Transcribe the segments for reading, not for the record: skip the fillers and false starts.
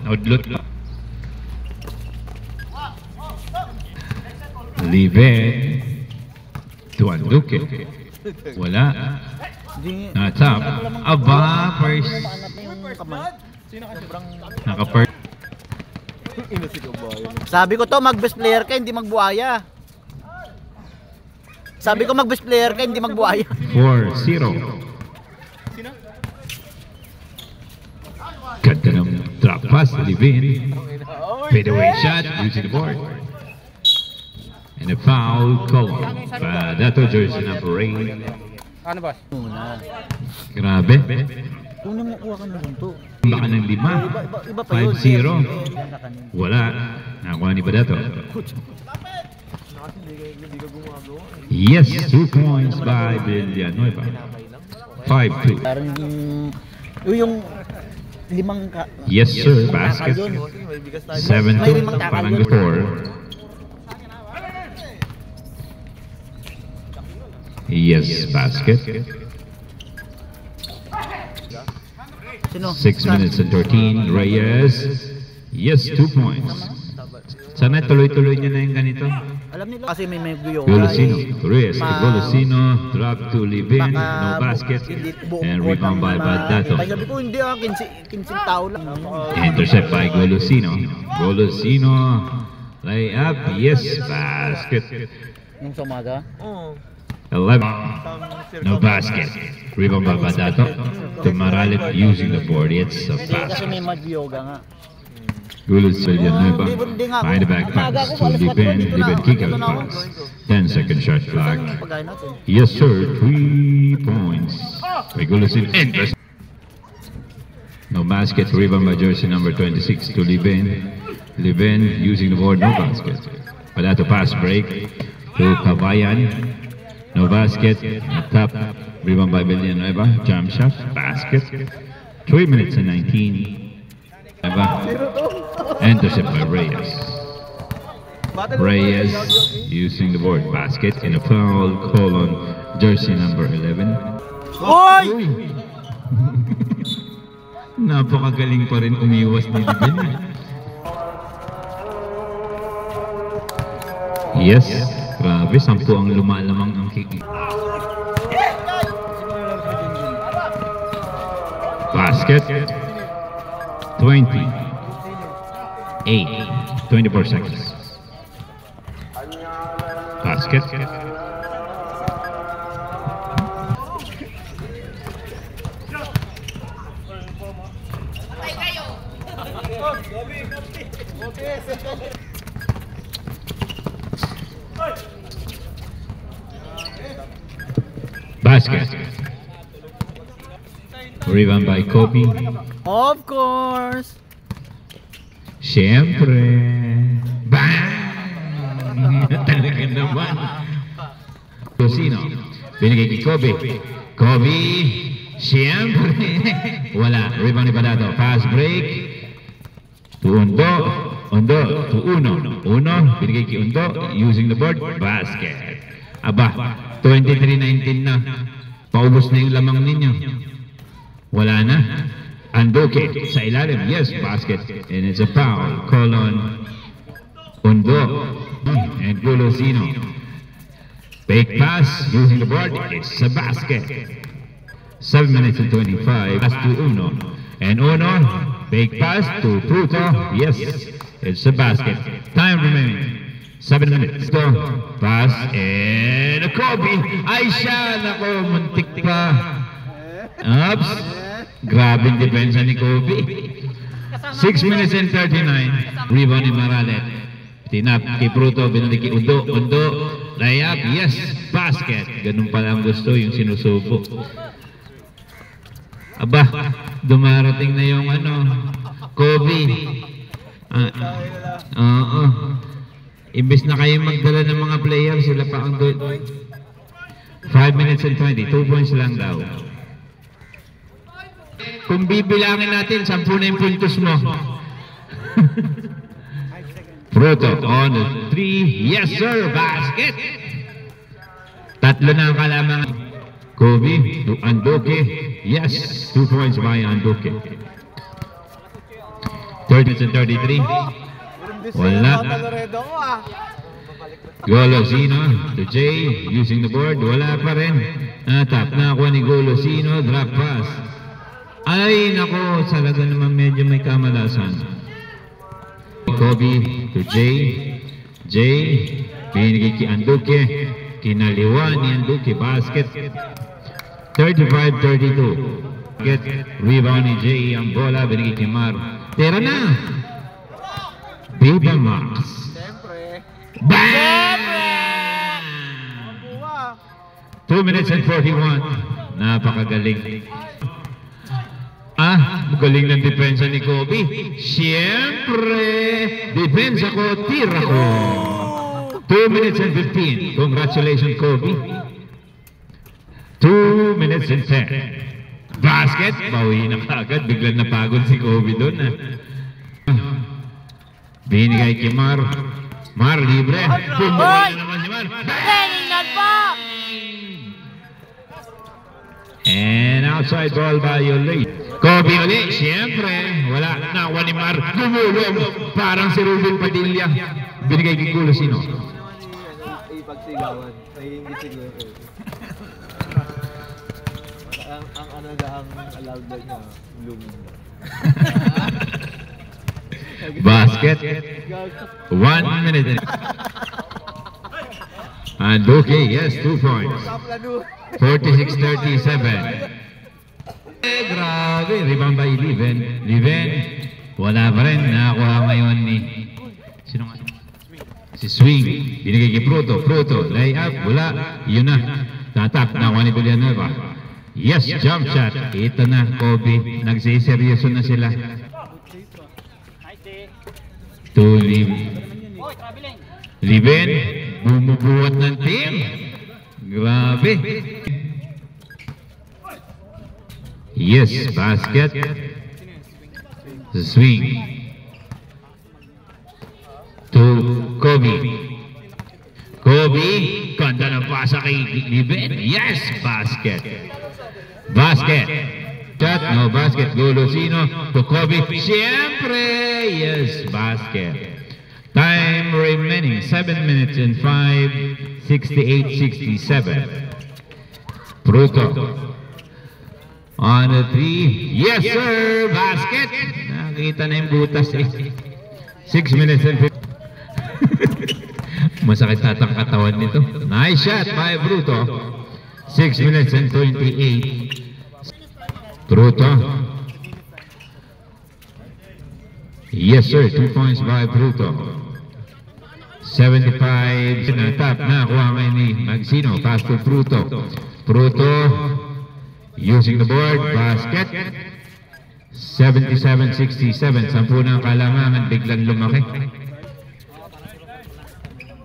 Naudlot. Liven to Anduke. Wala. Na-tap. Aba, first. Naka-first. Sabi ko to, mag-best player ka, hindi magbuhaya. Sabi ko mag-best player ka, hindi magbuhaya. 4-0. Ganda ng drop pass, Livin. Fade away shot, using the board. And a foul call. Dato jersey number 8. Ano ba? Grabe. Unang makuha ka na ganito. Baka ng 5. 5-0. Wala. Nakuha ni Badato. Yes, 2 points by Villanueva. 5-2. Parang yung limang ka. Yes sir, basket. 7-2. Parang 4. Yes, basket. 6 minutes and 13. Reyes. Yes, 2 points. Sana tuloy-tuloy niya na yung ganito. Alam nila kasi may guyo. Golosino. Reyes. Golosino. Drop to Livin. No basket. And rebound by Badato. Sabi ko hindi 15 tao lang. Intercept by Golosino. Golosino. Lay up. Yes, basket. Nung sa umaga? 11. No basket. Rebound by Badato. To Maralit using the board. It's a Kasi basket. may mag-yoga nga. Gulos Villanueva. Behind the back pass to Liben. Liben kick out pass. 10-second shot clock. Yes sir. 3 points. By Gulos in interest. No basket. Rebound by jersey number 26 to Liben. Liben using the board. No basket. Badato pass break to Kabayan. No basket. Top. Rebound by Villanueva. Jump shot. Basket. 3 minutes and 19. Intercept by Reyes. Reyes using the board. Basket. And a foul call on jersey number 11. Oy! Napakagaling pa rin umiwas ni Liben. Yes. Grabe, 10 ang lumalamang ang kick. Basket. 20. 24 seconds. Basket. Basket. Rebound by Kobe. Of course. Siyempre. Bang! Talaga naman. Golosino. Binigay kay Kobe. Kobe. Siyempre. Wala. Rebound ni Badato. Fast break. To Undo. Undo. To Uno. Uno. Binigay kay Undo. Using the board. Basket. Aba. 23-19 na. Paubos na yung lamang ninyo. Wala na. Anduke sa ilalim. Yes, basket. And it's a foul. Call on Undo and Golosino. Fake pass using the board. It's a basket. 7 minutes and 25. Pass to Uno. And Uno. Fake pass to Pluto. Yes, it's a basket. Time remaining. 7 minutes. So, pass and a Kobe. Ay siya. Nako, muntik pa. Oops. Grabe yung depensa ni Kobe. 6 minutes and 39. Rebound ni Maralet. Tinap kay Pluto. Binalik kay Undo. Undo. Layup. Yes. Basket. Ganun pala ang gusto yung sinusubo. Aba. Dumarating na yung Kobe. Oo. Imbes na kayo magdala ng mga players, sila pa ang 5 minutes and 20. 2 points lang daw. Kung bibilangin natin, 10 na yung puntos mo. Pluto on 3. Yes sir, basket. 3 na ang kalamangan. Kobe to Anduke. Yes, 2 points by Anduke. 30 and 33. Wala. Golosino to Jay, using the board, wala pa rin. Tap, nakakuha ni Golosino, drop pass. Ay, nako, talaga naman medyo may kamalasan. Kobe to Jay. Jay, binigay kay Anduke. Kinaliwa ni Anduke, basket. 35-32. Get rebound ni Jay, ang bola, binigay kay Mar. Tira na! Viva Max. Bam! 2 minutes and 41. Napakagaling. Magaling ng depensa ni Kobe. Siyempre, depensa ko, tira ko. 2 minutes and 15. Congratulations, Kobe. 2 minutes and 10. Basket. Bawi na kagad. Biglang napagod si Kobe doon. Binigay kay Mar. Mar, libre. Bumbuhay na naman si Mar. And outside ball violate. Kobe ulit, siyempre. Wala, nakuha ni Mar. Gumulong. Parang si Ruben Padilla. Binigay kay Golosino. Ipagsigawan. Naiingit siguro. Ang allowed niya, blooming. Basket. 1 minute. And okay, yes, 2 points. 46-37. Grabe, rebound by Liven. Liven, wala pa rin. Nakakuha ngayon ni sino nga? Si Swing. Binigay kay Pruto. Pruto, lay up, wala. Yun na. Tatap, nakuha ni Villanueva. Yes, jump shot. Ito na, Kobe. Nagsiseryoso na sila. To Liven, bumubuhat ng team. Grabe. Yes, basket. Swing. To Kobe. Kobe, ganda ng pasa kay Liven. Yes, basket. Basket. Shot, no basket. Golosino to Kobe. Siyempre, yes, basket. Time remaining 7 minutes and 5, 68-67. Pruto. On the 3. Yes, sir, basket. Nakita na yung butas eh. 6 minutes and 5. Masakit tatang katawan nito. Nice shot by Pruto. 6 minutes and 28. Pruto. Yes, sir. 2 points by Pruto. 75. Top na. Kuha ngayon ni Magsino. Pass to Pruto. Pruto. Using the board. Basket. 77-67. 10 na ang kalamangan. Biglang lumaki.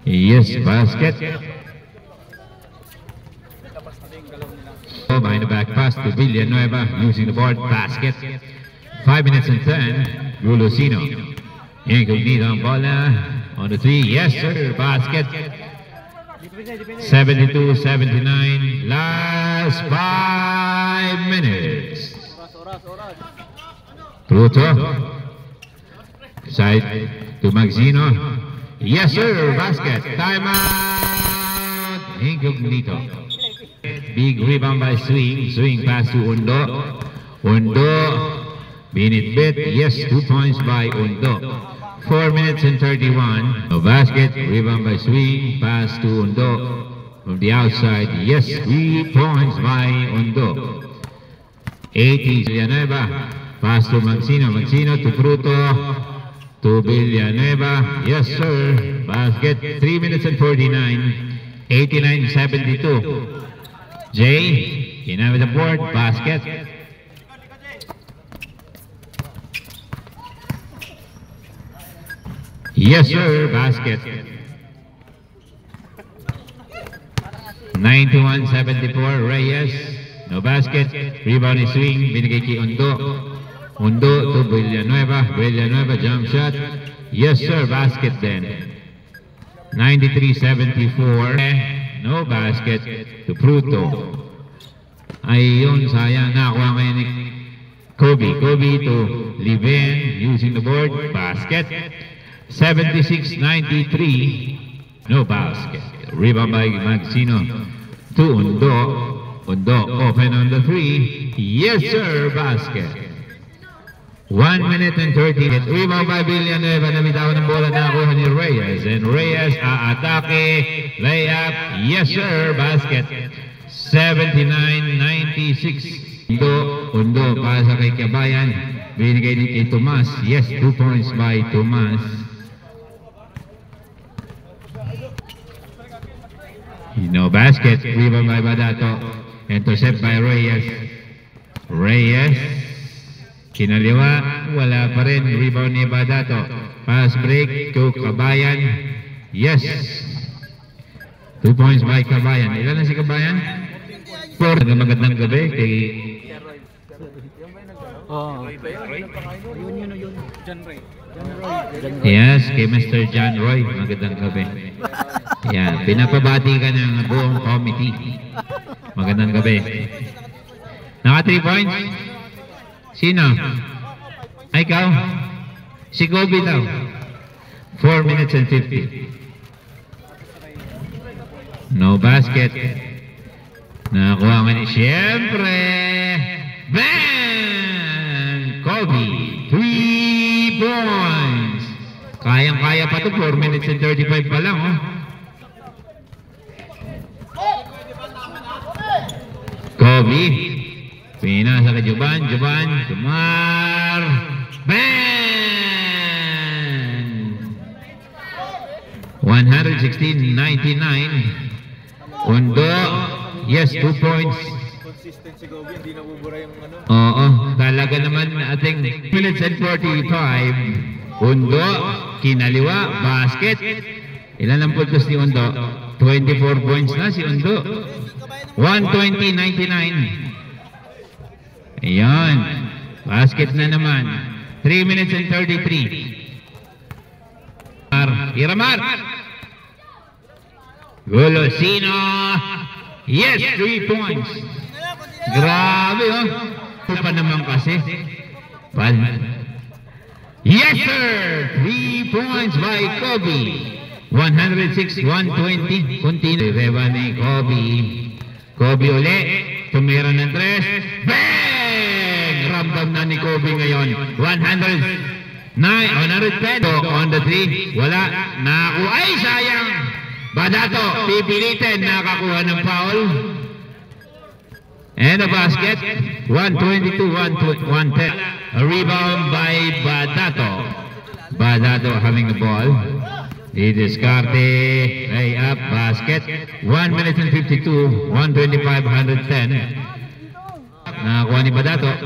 Yes, basket. Behind the back pass to Villanueva. Using the board. Basket. 5 minutes and 10. Golosino. Incognito ang bola. On the 3. Yes, sir. Basket. 72-79. Last 5 minutes. Pruto. Side to Magsino. Yes, sir. Basket. Timeout. Incognito. Big rebound by Swing. Swing pass to Undo. Undo. Binit-bit. Yes, 2 points by Undo. 4 minutes and 31. No basket. Rebound by Swing. Pass to Undo. From the outside. Yes, 3 points by Undo. 80. Villanueva. Pass to Magsino. Magsino to Pruto. To Villanueva. Yes, sir. Basket. 3 minutes and 49. 89-72. Jay. In with the board. Basket. Yes, sir. Basket. 91-74. Reyes. No basket. Rebound is Swing. Binigay kay Undo. Undo to Villanueva. Villanueva jump shot. Yes, sir. Basket then. 93-74. No basket to Pruto. Ayun, sayang. Nakuha ngayon ni Kobe to Liven using the board. Basket. 76-93. No basket. Rebound by Magsino to Undo. Undo open on the 3. Yes, sir. Basket. 1 minute and 30. Rebound by Villanueva. Namitawan ng bola na nakuha ni Reyes. And Reyes aatake. Layup. Yes, sir. Basket. 79-96. Undo para sa kay Kabayan. Binigay din kay Tomas. Yes, 2 points by Tomas. No basket. Rebound by Badato. Intercept by Reyes. Reyes. Kinaliwa. Wala pa rin. Rebound ni Badato. Pass break to Kabayan. Yes. 2 points by Kabayan. Ilan na si Kabayan? 4. Magandang gabi kay yes, kay Mr. John Roy. Magandang gabi. Yan, pinapabati ka ng buong committee. Magandang gabi. Naka 3 points? Sino? Ay, ikaw? Si Kobe daw. 4 minutes and 50. No basket. Nakakuha nga ni siyempre. Bang! Kobe. 3 points. Kayang-kaya pa ito. 4 minutes and 35 pa lang. Oh. Kobe. Pinasa ka Juban. Jumar. Bang! 116-99. Undo. Yes, 2 points. Consistent si Kobe, hindi nabubura yung ano. Oo, talaga naman ating minutes and 45. Undo, kinaliwa, basket. Ilan ang puntos ni Undo? 24 points na si Undo. 120-99. Ayan, basket na naman. 3 minutes and 33. Iramar. Golosino. Yes, 3 points. Grabe, oh. Ano pa naman kasi? Yes, sir. 3 points by Kobe. 106-120. Continue. Reba ni Kobe. Kobe uli. Tumira ng 3. Bang! Rambam na ni Kobe ngayon. 110 on the 3. Wala. Nakuha. Ay, sayang. Badato, pipilitin, nakakuha ng foul. And a basket, 122-110. A rebound by Badato. Badato having the ball. Didiskarte, layup, basket. 1 minute and 52, 125-110. Nakakuha ni Badato.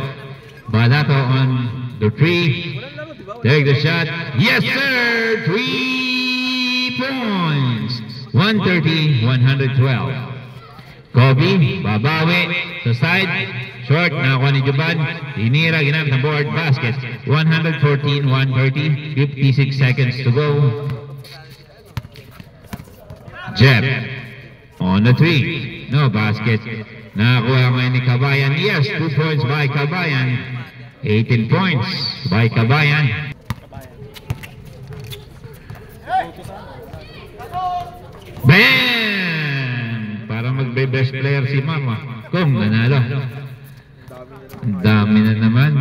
Badato on the 3. Take the shot. Yes, sir! 3 points. 130-112. Kobe, babawi sa side. Short, nakakuha ni Juban. Tinira, ginamit ng board, basket. 114-130. 56 seconds to go. Jeb on the 3. No basket. Nakakuha ngayon ni Kabayan. Yes, 2 points by Kabayan. 18 points by Kabayan. Bam! Parang magbe-best player si Mama. Kung nanalo. Ang dami na naman.